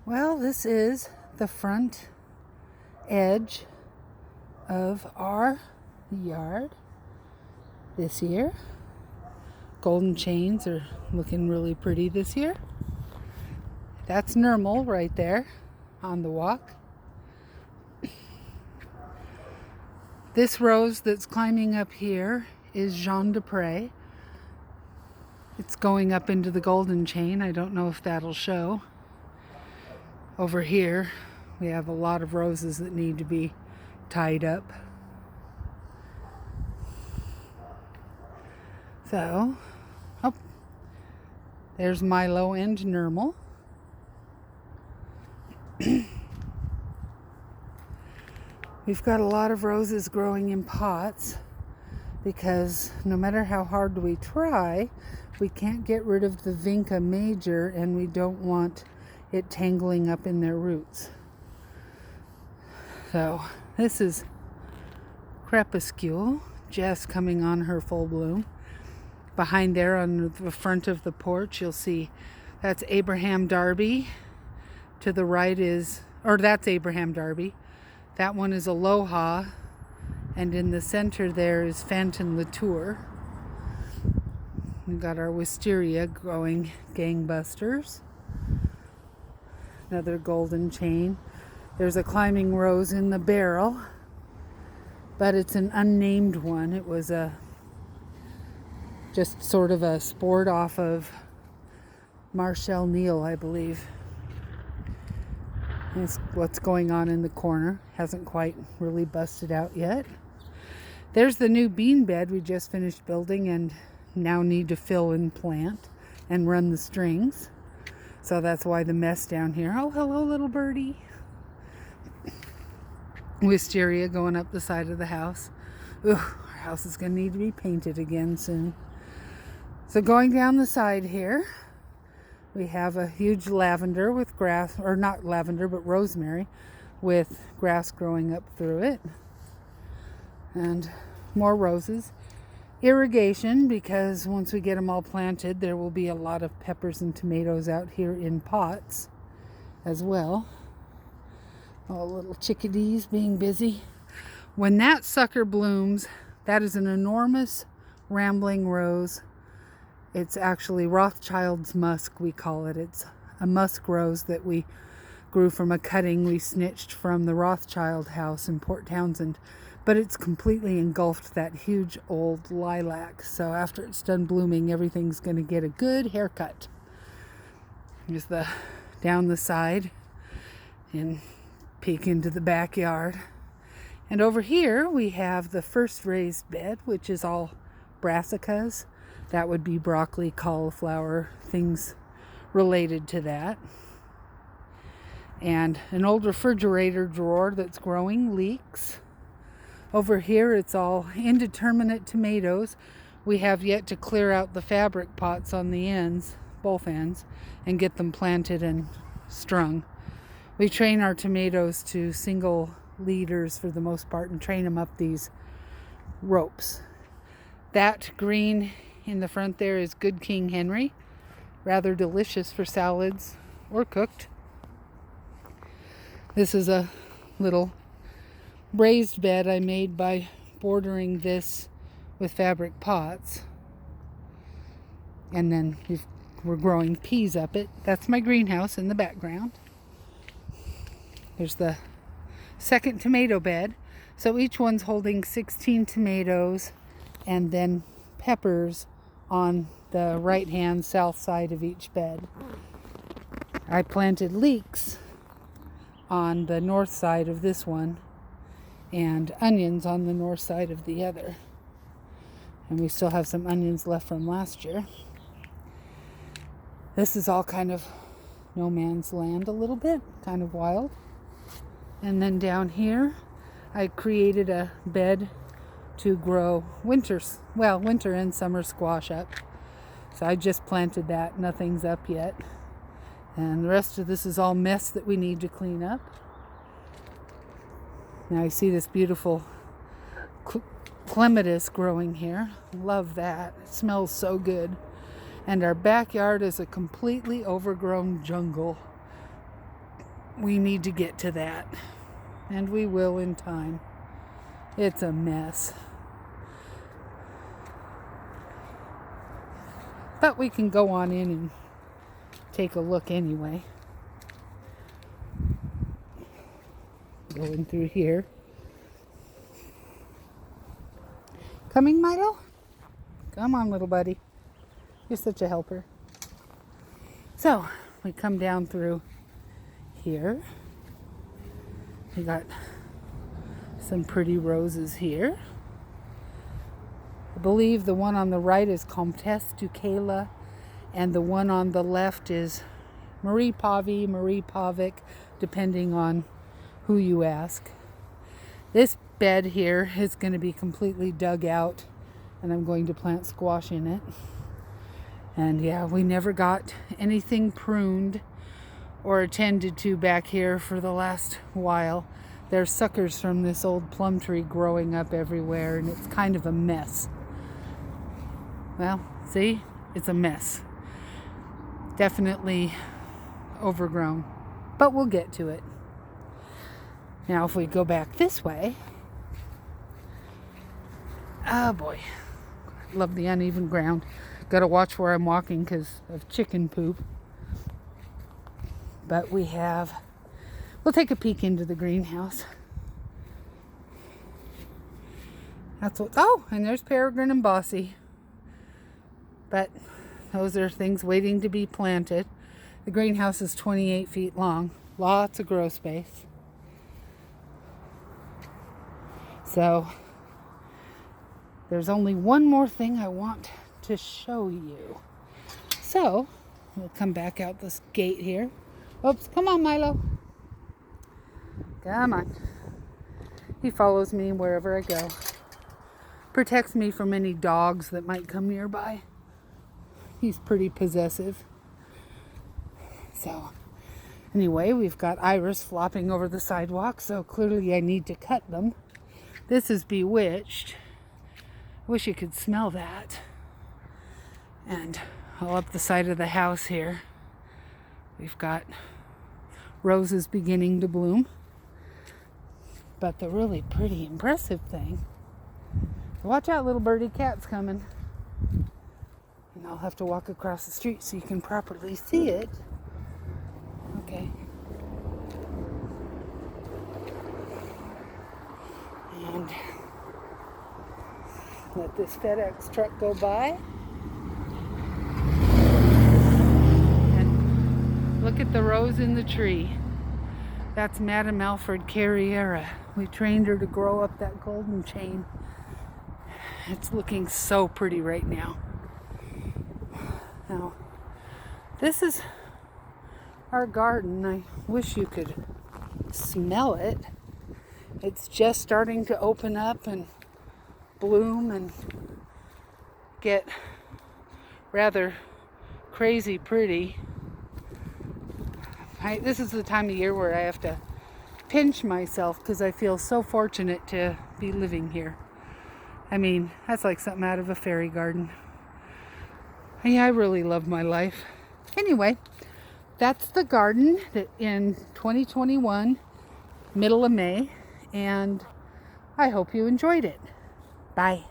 Well, this is the front edge of our yard this year. Golden chains are looking really pretty this year. That's normal right there on the walk. This rose that's climbing up here is Jean de Pré. It's going up into the golden chain. I don't know if that'll show. Over here, we have a lot of roses that need to be tied up. So, oh, there's Milo and Normal. We've got a lot of roses growing in pots because no matter how hard we try, we can't get rid of the Vinca major, and we don't want it tangling up in their roots. So this is Crepuscule just coming on her full bloom. Behind there on the front of the porch, you'll see that's Abraham Darby. To the right that's Abraham Darby. That one is Aloha. And in the center there is Fanton Latour. We've got our wisteria growing gangbusters. Another golden chain. There's a climbing rose in the barrel, but it's an unnamed one. It was just sort of a sport off of Marshall Neal, I believe. That's what's going on in the corner. Hasn't quite really busted out yet. There's the new bean bed we just finished building and now need to fill and plant and run the strings. So that's why the mess down here. Oh, hello, little birdie. Wisteria going up the side of the house. Ooh, our house is going to need to be painted again soon. So going down the side here, we have a huge lavender with grass, or not lavender, but rosemary with grass growing up through it. And more roses. Irrigation, because once we get them all planted, there will be a lot of peppers and tomatoes out here in pots as well. All little chickadees being busy. When that sucker blooms, that is an enormous rambling rose. It's actually Rothschild's musk, we call it. It's a musk rose that we grew from a cutting we snitched from the Rothschild house in Port Townsend. But it's completely engulfed that huge old lilac. So after it's done blooming, everything's going to get a good haircut. Here's the down the side and peek into the backyard. And over here we have the first raised bed, which is all brassicas. That would be broccoli, cauliflower, things related to that. And an old refrigerator drawer that's growing leeks. Over here it's all indeterminate tomatoes. We have yet to clear out the fabric pots on the ends, both ends, and get them planted and strung. We train our tomatoes to single leaders for the most part and train them up these ropes. That green in the front there is Good King Henry. Rather delicious for salads or cooked. This is a little raised bed I made by bordering this with fabric pots. And then we're growing peas up it. That's my greenhouse in the background. There's the second tomato bed. So each one's holding 16 tomatoes and then peppers on the right hand south side of each bed. I planted leeks on the north side of this one and onions on the north side of the other. And we still have some onions left from last year. This is all kind of no man's land a little bit, kind of wild. And then down here, I created a bed to grow winter and summer squash up. So I just planted that, nothing's up yet. And the rest of this is all mess that we need to clean up. Now you see this beautiful clematis growing here. Love that. It smells so good. And our backyard is a completely overgrown jungle. we need to get to that. And we will in time. It's a mess. But we can go on in and take a look anyway. Going through here. Coming, Milo? Come on, little buddy. You're such a helper. So, we come down through here. We got some pretty roses here. I believe the one on the right is Comtesse du Kayla, and the one on the left is Marie Pavie, Marie Pavic, depending on who you ask. This bed here is going to be completely dug out, and I'm going to plant squash in it. And yeah, we never got anything pruned or attended to back here for the last while. There's suckers from this old plum tree growing up everywhere, and it's kind of a mess. Well, see? It's a mess. Definitely overgrown, but we'll get to it. Now, if we go back this way, oh boy, love the uneven ground. Gotta watch where I'm walking because of chicken poop. But we'll take a peek into the greenhouse. That's what, oh, and there's Peregrine and Bossy. But those are things waiting to be planted. The greenhouse is 28 feet long. Lots of grow space. So, there's only one more thing I want to show you. So, we'll come back out this gate here. Oops, come on, Milo. Come on. He follows me wherever I go. Protects me from any dogs that might come nearby. He's pretty possessive. So, anyway, we've got iris flopping over the sidewalk, so clearly I need to cut them. This is bewitched. Wish you could smell that. And all up the side of the house here, we've got roses beginning to bloom. But the really pretty, impressive thing, watch out, little birdie, cat's coming. And I'll have to walk across the street so you can properly see it. Okay. And let this FedEx truck go by. And look at the rose in the tree. That's Madame Alfred Carriera. We trained her to grow up that golden chain. It's looking so pretty right now. Now, this is our garden. I wish you could smell it. It's just starting to open up and bloom and get rather crazy pretty. This is the time of year where I have to pinch myself because I feel so fortunate to be living here. I mean, that's like something out of a fairy garden. Yeah, I really love my life. Anyway, that's the garden that in 2021, middle of May, and I hope you enjoyed it. Bye.